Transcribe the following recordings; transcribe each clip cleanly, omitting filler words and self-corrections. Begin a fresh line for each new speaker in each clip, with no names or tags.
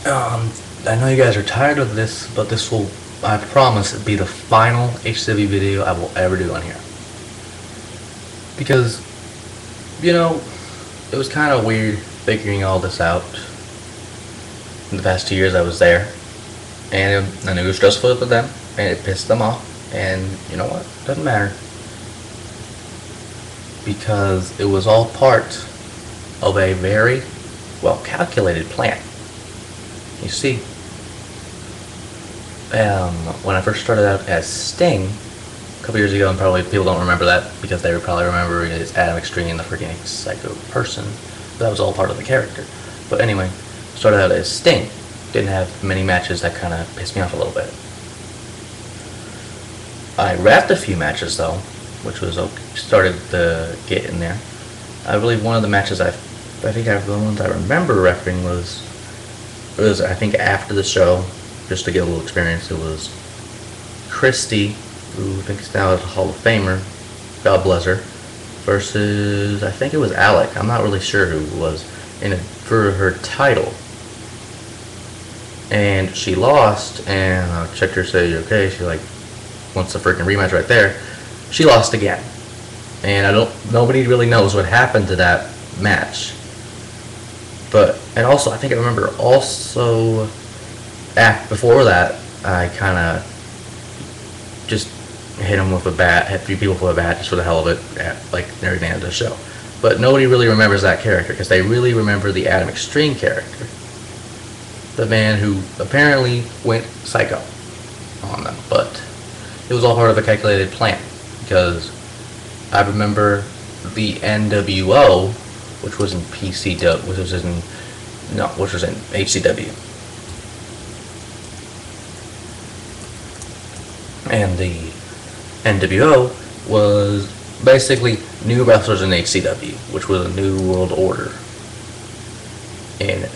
I know you guys are tired of this, but this will, I promise, be the final HCW video I will ever do on here. Because, you know, it was kind of weird figuring all this out. In the past 2 years I was there, and I knew it was stressful for them, and it pissed them off, and you know what, doesn't matter. Because it was all part of a very well calculated plan. You see, when I first started out as Sting a couple years ago, and probably people don't remember that because they would probably remember it as Adam Extreme, the freaking psycho person. That was all part of the character. But anyway, started out as Sting. Didn't have many matches. That kind of pissed me off a little bit. I wrapped a few matches though, which was okay, started to get in there. I believe one of the matches I think the ones I remember refereeing was I think after the show, just to get a little experience. It was Christy, who I think is now a Hall of Famer, God bless her, versus I think it was Alec. I'm not really sure who it was in it for her title. And she lost, and I checked her, say, okay, she like wants the freaking rematch right there. She lost again, and nobody really knows what happened to that match. And also, I think I remember also before that, I kind of just hit him with a bat, hit a few people with a bat just for the hell of it, like near the end of the show. But nobody really remembers that character because they really remember the Adam Extreme character. The man who apparently went psycho on them, but it was all part of a calculated plan, because I remember the NWO, which was in PCW, which was in HCW, and the NWO was basically new wrestlers in HCW, which was a new world order in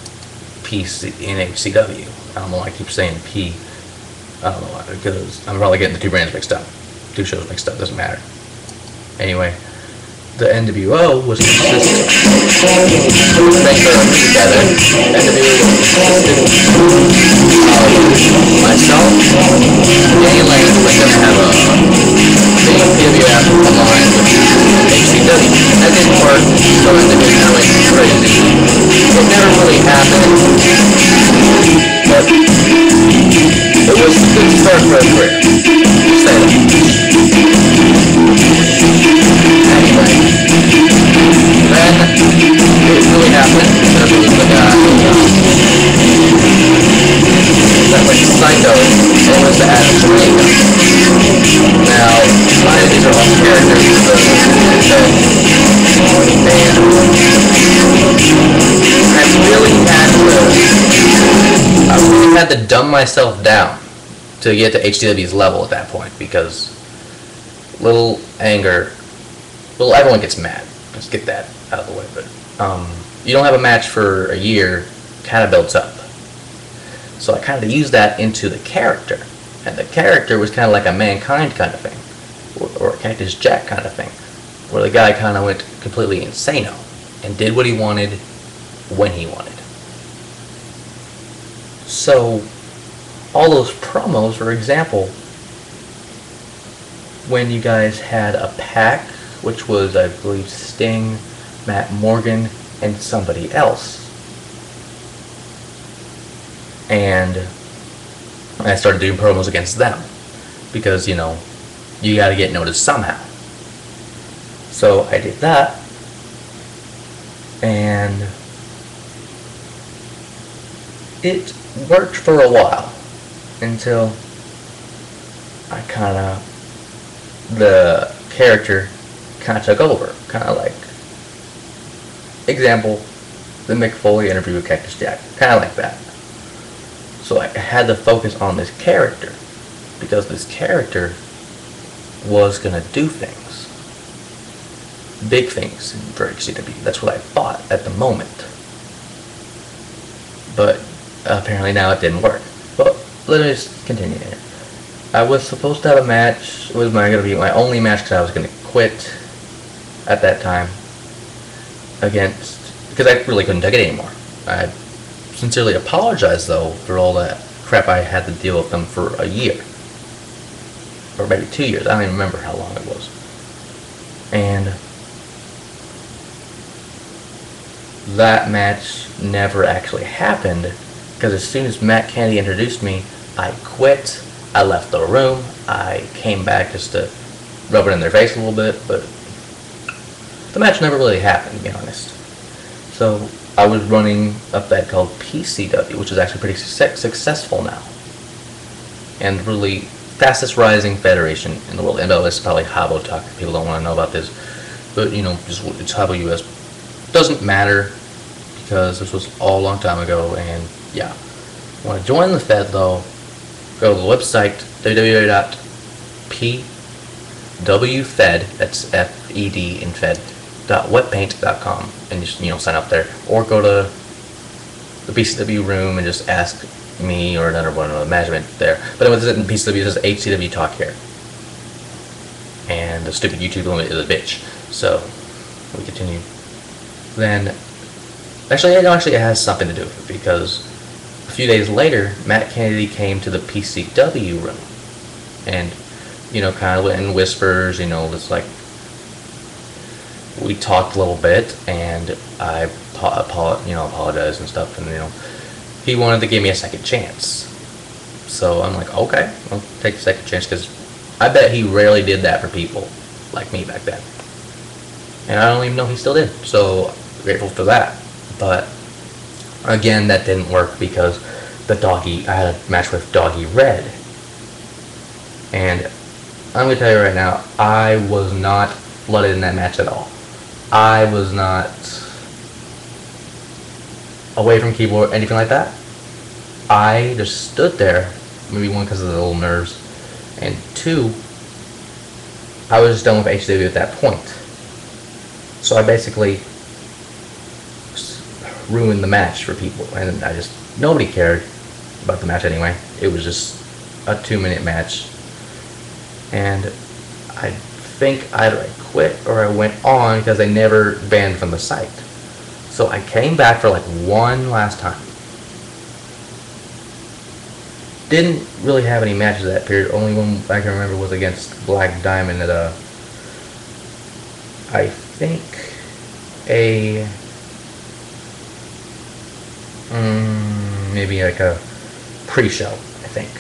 HCW. I don't know why I keep saying P. I don't know why, because I'm probably getting the two brands mixed up. Two shows mixed up, doesn't matter. Anyway, the NWO was consistent. They were together. NWO was consistent. Myself, Danny Lane was going to have a PWF combined with HCW. That didn't work, so NWO kind of went crazy. It never really happened, but it was a good start for a career. Say that. Anyway, then it really happened. There was the guy that went psycho, and was the Adam Extreme. Now, these are all characters, and I really had to dumb myself down to get to HCW's level at that point, because little anger, everyone gets mad. Let's get that out of the way. But you don't have a match for a year, kind of builds up. So I kind of used that into the character, and the character was kind of like a Mankind kind of thing, or a Cactus Jack kind of thing, where the guy kind of went completely insano and did what he wanted when he wanted. So all those promos, for example, when you guys had a pack, which was, I believe, Sting, Matt Morgan, and somebody else, and I started doing promos against them, because, you know, you gotta get noticed somehow. So I did that, and it worked for a while, until the character kind of took over. Kind of like, example, the Mick Foley interview with Cactus Jack. Kind of like that. So I had to focus on this character, because this character was going to do things. Big things for HCW. That's what I thought at the moment. But apparently now it didn't work. But let me just continue here. I was supposed to have a match. It was going to be my only match, because I was going to quit at that time, because I really couldn't take it anymore. I had sincerely apologize though for all that crap I had to deal with them for a year. Or maybe 2 years, I don't even remember how long it was. And that match never actually happened, because as soon as Matt Kennedy introduced me, I quit, I left the room, I came back just to rub it in their face a little bit, but the match never really happened, to be honest. So I was running a fed called PCW, which is actually pretty successful now, and really fastest rising federation in the world. And this is probably Habo talk. People don't want to know about this, but you know, just it's Habo US. Doesn't matter, because this was all a long time ago. And yeah, want to join the Fed though? Go to the website www.pwfed. That's FED in Fed. .webpaint.com, and just sign up there, or go to the PCW room and just ask me or another one of the management there. But then what's it in PCW? It says HCW Talk here, and the stupid YouTube limit is a bitch. So we continue. Then actually it has something to do with it, because a few days later Matt Kennedy came to the PCW room, and kind of went in whispers. It's like we talked a little bit, and I apologized and stuff, and he wanted to give me a second chance. So I'm like, okay, I'll take a second chance, because I bet he rarely did that for people like me back then, and I don't even know if he still did. So grateful for that. But again, that didn't work, because I had a match with Doggy Red, and I'm gonna tell you right now, I was not flooded in that match at all. I was not away from keyboard, anything like that. I just stood there, maybe one because of the little nerves, and two, I was just done with HCW at that point. So I basically ruined the match for people, and nobody cared about the match anyway. It was just a 2-minute match, and I think either I quit or I went on, because they never banned from the site. So I came back for like one last time. Didn't really have any matches that period. Only one I can remember was against Black Diamond at I think maybe like a pre-show, I think,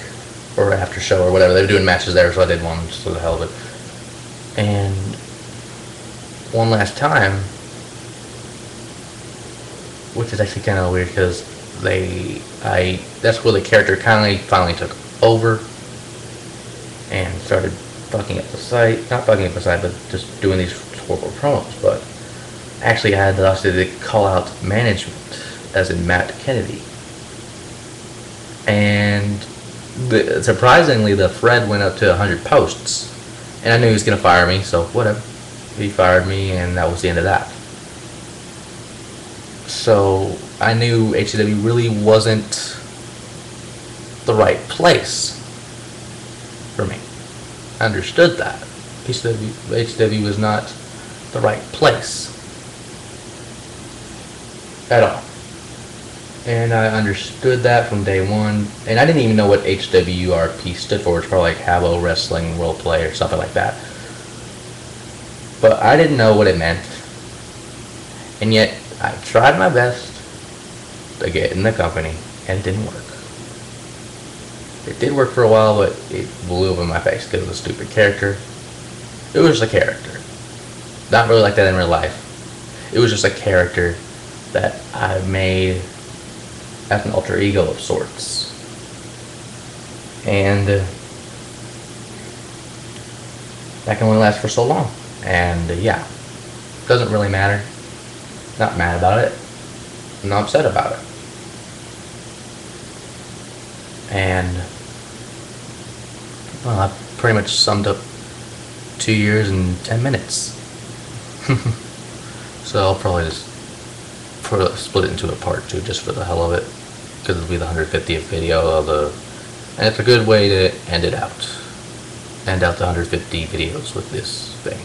or after show or whatever. They were doing matches there, so I did one just for the hell of it. And one last time, which is actually kind of weird, because that's where the character finally took over and started fucking up the site. Not fucking up the site, but just doing these horrible promos. But actually I had the audacity to call out management, as in Matt Kennedy. And surprisingly, the thread went up to 100 posts. And I knew he was going to fire me, so whatever. He fired me, and that was the end of that. So I knew HCW really wasn't the right place for me. I understood that. HCW was not the right place at all. And I understood that from day one. And I didn't even know what HWRP stood for. It's probably like Habo Wrestling Roleplay or something like that. But I didn't know what it meant. And yet, I tried my best to get in the company, and it didn't work. It did work for a while, but it blew up in my face because of the stupid character. It was just a character. Not really like that in real life. It was just a character that I made as an alter ego of sorts. And that can only last for so long. And yeah, doesn't really matter. Not mad about it. I'm not upset about it. And well, I pretty much summed up 2 years and 10 minutes. So I'll probably just split it into a part 2 just for the hell of it, because it'll be the 150th video of and it's a good way to end it out. End out the 150 videos with this thing.